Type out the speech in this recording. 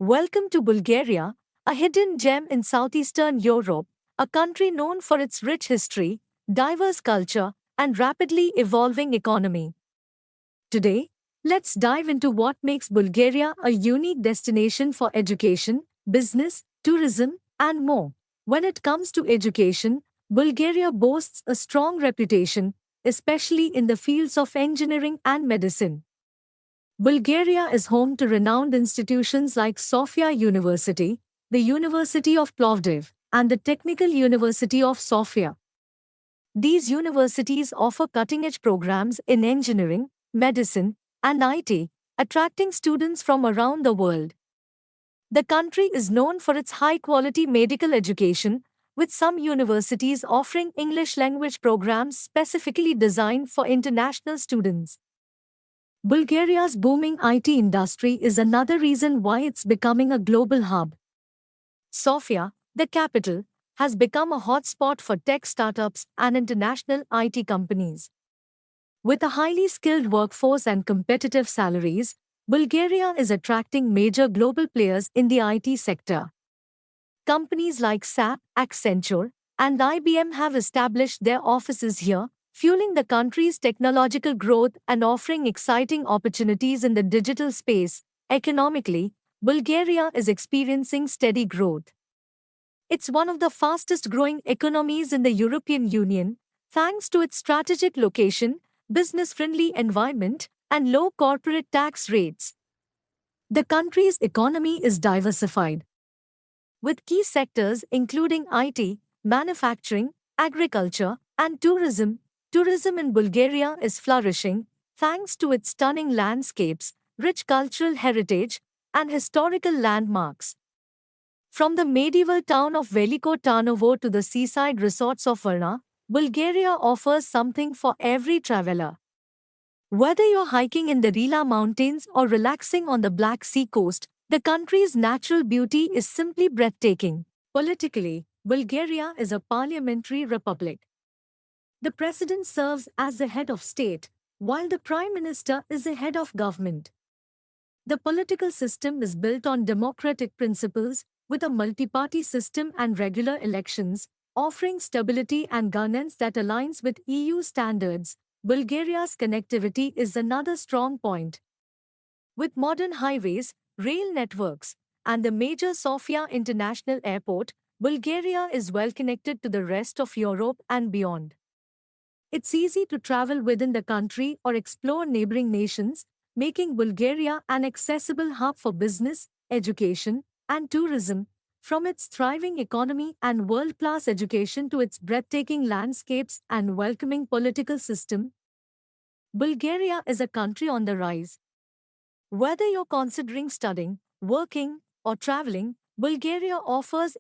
Welcome to Bulgaria, a hidden gem in southeastern Europe, a country known for its rich history, diverse culture, and rapidly evolving economy. Today, let's dive into what makes Bulgaria a unique destination for education, business, tourism, and more. When it comes to education, Bulgaria boasts a strong reputation, especially in the fields of engineering and medicine. Bulgaria is home to renowned institutions like Sofia University, the University of Plovdiv, and the Technical University of Sofia. These universities offer cutting edge programs in engineering, medicine, and IT, attracting students from around the world. The country is known for its high quality medical education, with some universities offering English language programs specifically designed for international students. Bulgaria's booming IT industry is another reason why it's becoming a global hub. Sofia, the capital, has become a hotspot for tech startups and international IT companies. With a highly skilled workforce and competitive salaries, Bulgaria is attracting major global players in the IT sector. Companies like SAP, Accenture, and IBM have established their offices here, fueling the country's technological growth and offering exciting opportunities in the digital space. Economically, Bulgaria is experiencing steady growth. It's one of the fastest growing economies in the European Union, thanks to its strategic location, business friendly environment, and low corporate tax rates. The country's economy is diversified, with key sectors including IT, manufacturing, agriculture, and tourism. Tourism in Bulgaria is flourishing thanks to its stunning landscapes, rich cultural heritage, and historical landmarks. From the medieval town of Veliko Tarnovo to the seaside resorts of Varna, Bulgaria offers something for every traveler. Whether you're hiking in the Rila Mountains or relaxing on the Black Sea coast, the country's natural beauty is simply breathtaking. Politically, Bulgaria is a parliamentary republic. The president serves as the head of state, while the prime minister is the head of government. The political system is built on democratic principles, with a multi-party system and regular elections, offering stability and governance that aligns with EU standards. Bulgaria's connectivity is another strong point. With modern highways, rail networks, and the major Sofia International Airport, Bulgaria is well connected to the rest of Europe and beyond. It's easy to travel within the country or explore neighboring nations, making Bulgaria an accessible hub for business, education, and tourism. From its thriving economy and world-class education to its breathtaking landscapes and welcoming political system, Bulgaria is a country on the rise. Whether you're considering studying, working, or traveling, Bulgaria offers